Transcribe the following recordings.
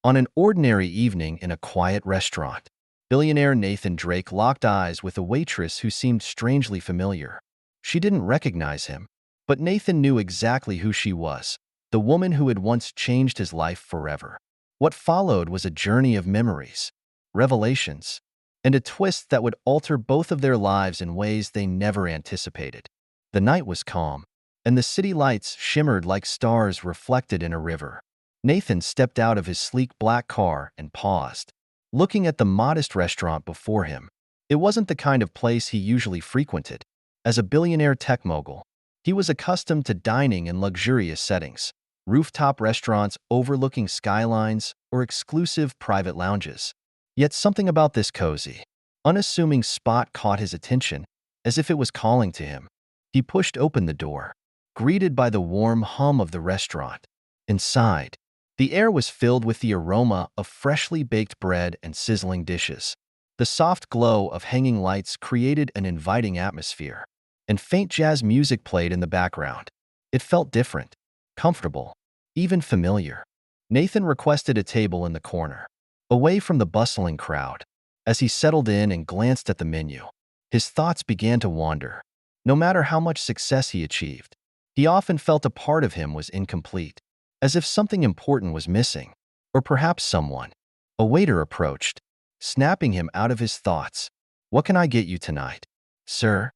On an ordinary evening in a quiet restaurant, billionaire Nathan Drake locked eyes with a waitress who seemed strangely familiar. She didn't recognize him, but Nathan knew exactly who she was, the woman who had once changed his life forever. What followed was a journey of memories, revelations, and a twist that would alter both of their lives in ways they never anticipated. The night was calm, and the city lights shimmered like stars reflected in a river. Nathan stepped out of his sleek black car and paused, looking at the modest restaurant before him. It wasn't the kind of place he usually frequented. As a billionaire tech mogul, he was accustomed to dining in luxurious settings, rooftop restaurants overlooking skylines or exclusive private lounges. Yet something about this cozy, unassuming spot caught his attention, as if it was calling to him. He pushed open the door, greeted by the warm hum of the restaurant. Inside, the air was filled with the aroma of freshly baked bread and sizzling dishes. The soft glow of hanging lights created an inviting atmosphere, and faint jazz music played in the background. It felt different, comfortable, even familiar. Nathan requested a table in the corner, away from the bustling crowd. As he settled in and glanced at the menu, his thoughts began to wander. No matter how much success he achieved, he often felt a part of him was incomplete, as if something important was missing, or perhaps someone. A waiter approached, snapping him out of his thoughts. "What can I get you tonight, sir?"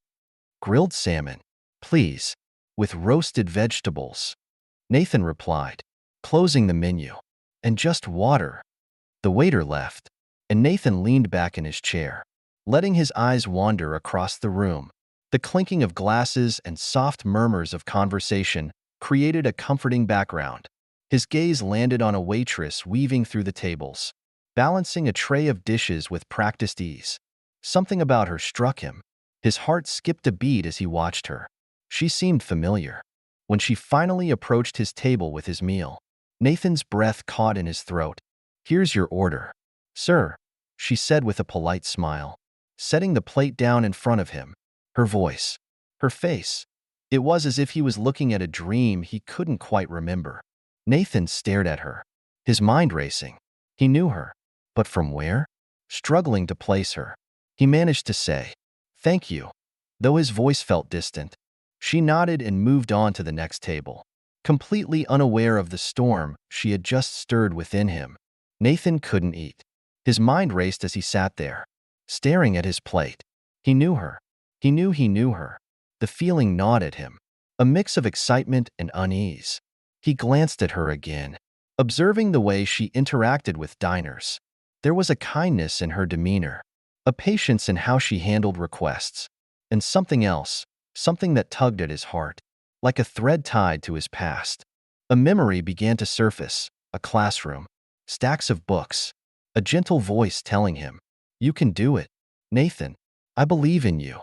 "Grilled salmon, please, with roasted vegetables," Nathan replied, closing the menu. "And just water." The waiter left, and Nathan leaned back in his chair, letting his eyes wander across the room. The clinking of glasses and soft murmurs of conversation created a comforting background. His gaze landed on a waitress weaving through the tables, balancing a tray of dishes with practiced ease. Something about her struck him. His heart skipped a beat as he watched her. She seemed familiar. When she finally approached his table with his meal, Nathan's breath caught in his throat. "Here's your order, sir," she said with a polite smile, setting the plate down in front of him. Her voice, her face, it was as if he was looking at a dream he couldn't quite remember. Nathan stared at her, his mind racing. He knew her, but from where? Struggling to place her, he managed to say, "Thank you," though his voice felt distant. She nodded and moved on to the next table, completely unaware of the storm she had just stirred within him. Nathan couldn't eat. His mind raced as he sat there, staring at his plate. He knew her. He knew her. The feeling gnawed at him, a mix of excitement and unease. He glanced at her again, observing the way she interacted with diners. There was a kindness in her demeanor, a patience in how she handled requests, and something else, something that tugged at his heart, like a thread tied to his past. A memory began to surface, a classroom, stacks of books, a gentle voice telling him, "You can do it, Nathan. I believe in you."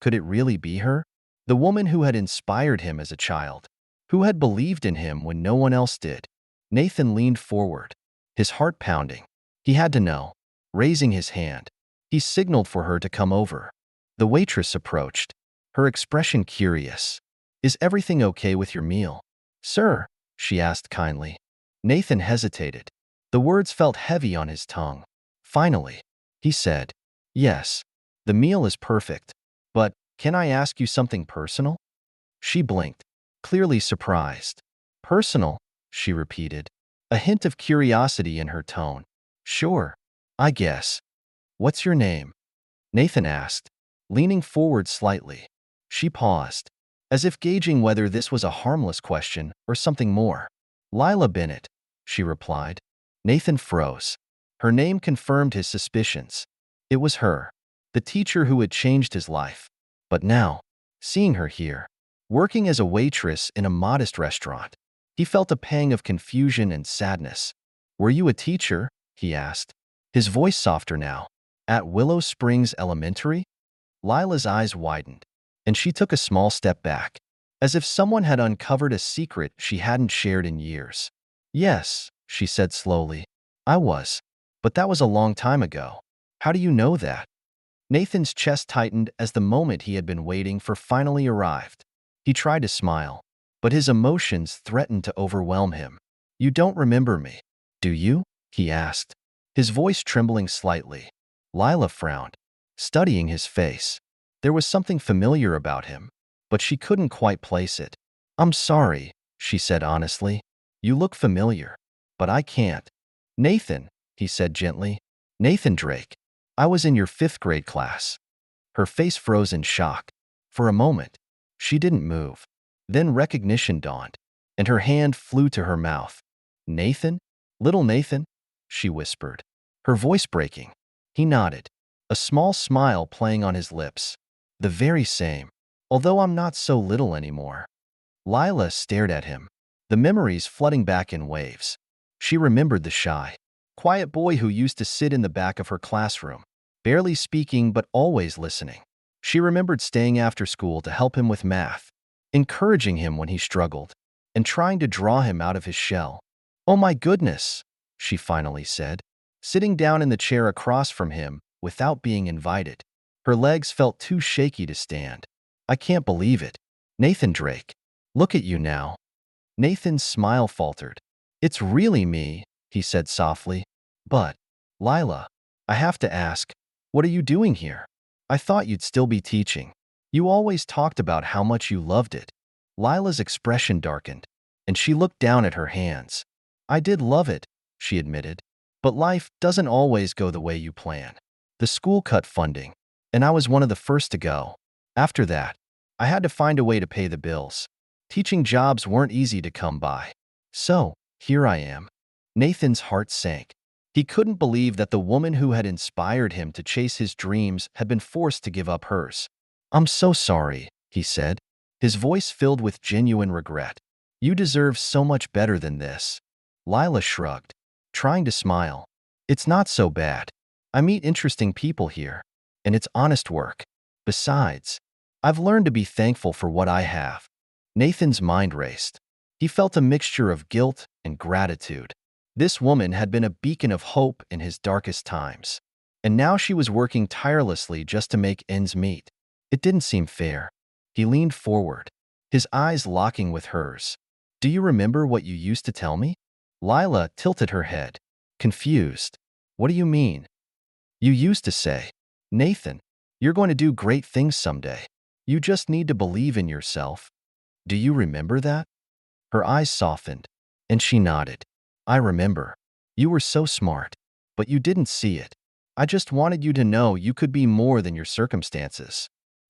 Could it really be her? The woman who had inspired him as a child, who had believed in him when no one else did. Nathan leaned forward, his heart pounding. He had to know. Raising his hand, he signaled for her to come over. The waitress approached, her expression curious. "Is everything okay with your meal, sir?" she asked kindly. Nathan hesitated. The words felt heavy on his tongue. Finally, he said, "Yes, the meal is perfect, but can I ask you something personal?" She blinked, clearly surprised. "Personal?" she repeated, a hint of curiosity in her tone. "Sure, I guess. What's your name?" Nathan asked, leaning forward slightly. She paused, as if gauging whether this was a harmless question or something more. "Lila Bennett," she replied. Nathan froze. Her name confirmed his suspicions. It was her, the teacher who had changed his life. But now, seeing her here, working as a waitress in a modest restaurant, he felt a pang of confusion and sadness. "Were you a teacher?" he asked, his voice softer now. "At Willow Springs Elementary?" Lila's eyes widened, and she took a small step back, as if someone had uncovered a secret she hadn't shared in years. "Yes," she said slowly, "I was. But that was a long time ago. How do you know that?" Nathan's chest tightened as the moment he had been waiting for finally arrived. He tried to smile, but his emotions threatened to overwhelm him. "You don't remember me, do you?" he asked, his voice trembling slightly. Lila frowned, studying his face. There was something familiar about him, but she couldn't quite place it. I'm sorry, she said honestly. You look familiar, but I can't. Nathan, he said gently. Nathan Drake. I was in your 5th grade class. Her face froze in shock. For a moment, she didn't move. Then recognition dawned, and her hand flew to her mouth. Nathan? Little Nathan? She whispered, her voice breaking. He nodded, a small smile playing on his lips. The very same, although I'm not so little anymore. Lila stared at him, the memories flooding back in waves. She remembered the shy, quiet boy who used to sit in the back of her classroom, barely speaking but always listening. She remembered staying after school to help him with math, encouraging him when he struggled, and trying to draw him out of his shell. Oh my goodness, she finally said, sitting down in the chair across from him without being invited. Her legs felt too shaky to stand. I can't believe it. Nathan Drake. Look at you now. Nathan's smile faltered. It's really me, he said softly. But, Lila, I have to ask, what are you doing here? I thought you'd still be teaching. You always talked about how much you loved it. Lila's expression darkened, and she looked down at her hands. I did love it, she admitted. But life doesn't always go the way you plan. The school cut funding, and I was one of the first to go. After that, I had to find a way to pay the bills. Teaching jobs weren't easy to come by. So, here I am. Nathan's heart sank. He couldn't believe that the woman who had inspired him to chase his dreams had been forced to give up hers. I'm so sorry, he said, his voice filled with genuine regret. You deserve so much better than this. Lila shrugged, trying to smile. It's not so bad. I meet interesting people here, and it's honest work. Besides, I've learned to be thankful for what I have. Nathan's mind raced. He felt a mixture of guilt and gratitude. This woman had been a beacon of hope in his darkest times, and now she was working tirelessly just to make ends meet. It didn't seem fair. He leaned forward, his eyes locking with hers. Do you remember what you used to tell me? Lila tilted her head, confused. What do you mean? You used to say, Nathan, you're going to do great things someday. You just need to believe in yourself. Do you remember that? Her eyes softened, and she nodded. I remember. You were so smart, but you didn't see it. I just wanted you to know you could be more than your circumstances.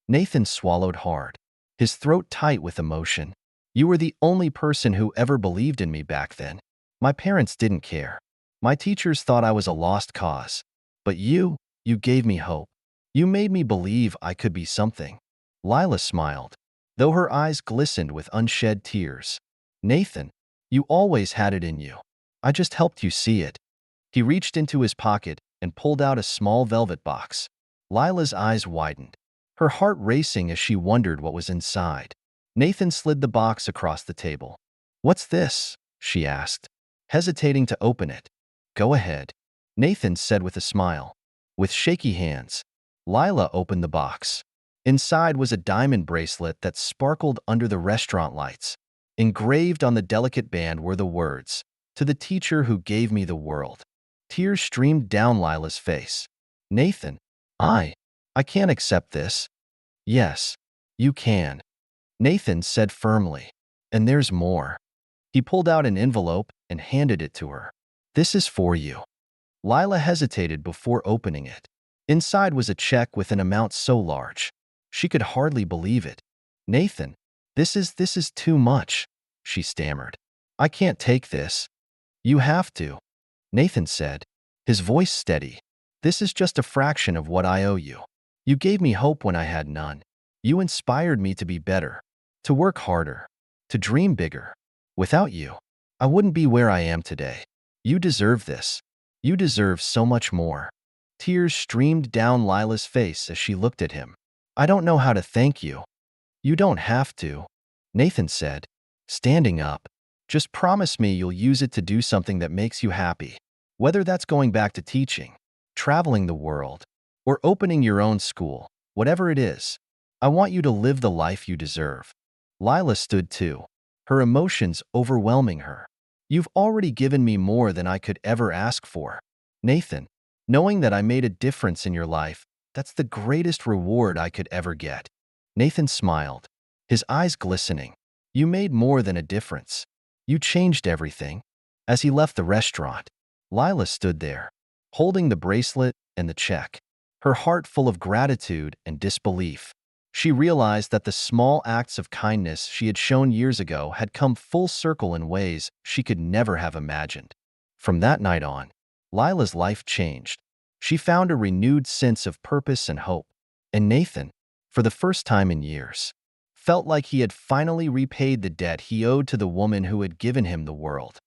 Nathan swallowed hard, his throat tight with emotion. You were the only person who ever believed in me back then. My parents didn't care. My teachers thought I was a lost cause. But you gave me hope. You made me believe I could be something. Lila smiled, though her eyes glistened with unshed tears. Nathan, you always had it in you. I just helped you see it. He reached into his pocket and pulled out a small velvet box. Lila's eyes widened, her heart racing as she wondered what was inside. Nathan slid the box across the table. What's this? She asked, hesitating to open it. Go ahead, Nathan said with a smile. With shaky hands, Lila opened the box. Inside was a diamond bracelet that sparkled under the restaurant lights. Engraved on the delicate band were the words, "To the teacher who gave me the world." Tears streamed down Lila's face. Nathan, I can't accept this. Yes, you can, Nathan said firmly. And there's more. He pulled out an envelope and handed it to her. This is for you. Lila hesitated before opening it. Inside was a check with an amount so large. She could hardly believe it. Nathan, this is too much, she stammered. I can't take this. You have to, Nathan said, his voice steady. This is just a fraction of what I owe you. You gave me hope when I had none. You inspired me to be better, to work harder, to dream bigger. Without you, I wouldn't be where I am today. You deserve this. You deserve so much more. Tears streamed down Lila's face as she looked at him. I don't know how to thank you. You don't have to, Nathan said, standing up. Just promise me you'll use it to do something that makes you happy. Whether that's going back to teaching, traveling the world, or opening your own school, whatever it is, I want you to live the life you deserve. Lila stood too, her emotions overwhelming her. You've already given me more than I could ever ask for. Nathan, knowing that I made a difference in your life, that's the greatest reward I could ever get. Nathan smiled, his eyes glistening. You made more than a difference. You changed everything. As he left the restaurant, Lila stood there, holding the bracelet and the check, her heart full of gratitude and disbelief. She realized that the small acts of kindness she had shown years ago had come full circle in ways she could never have imagined. From that night on, Lila's life changed. She found a renewed sense of purpose and hope. And Nathan, for the first time in years, felt like he had finally repaid the debt he owed to the woman who had given him the world.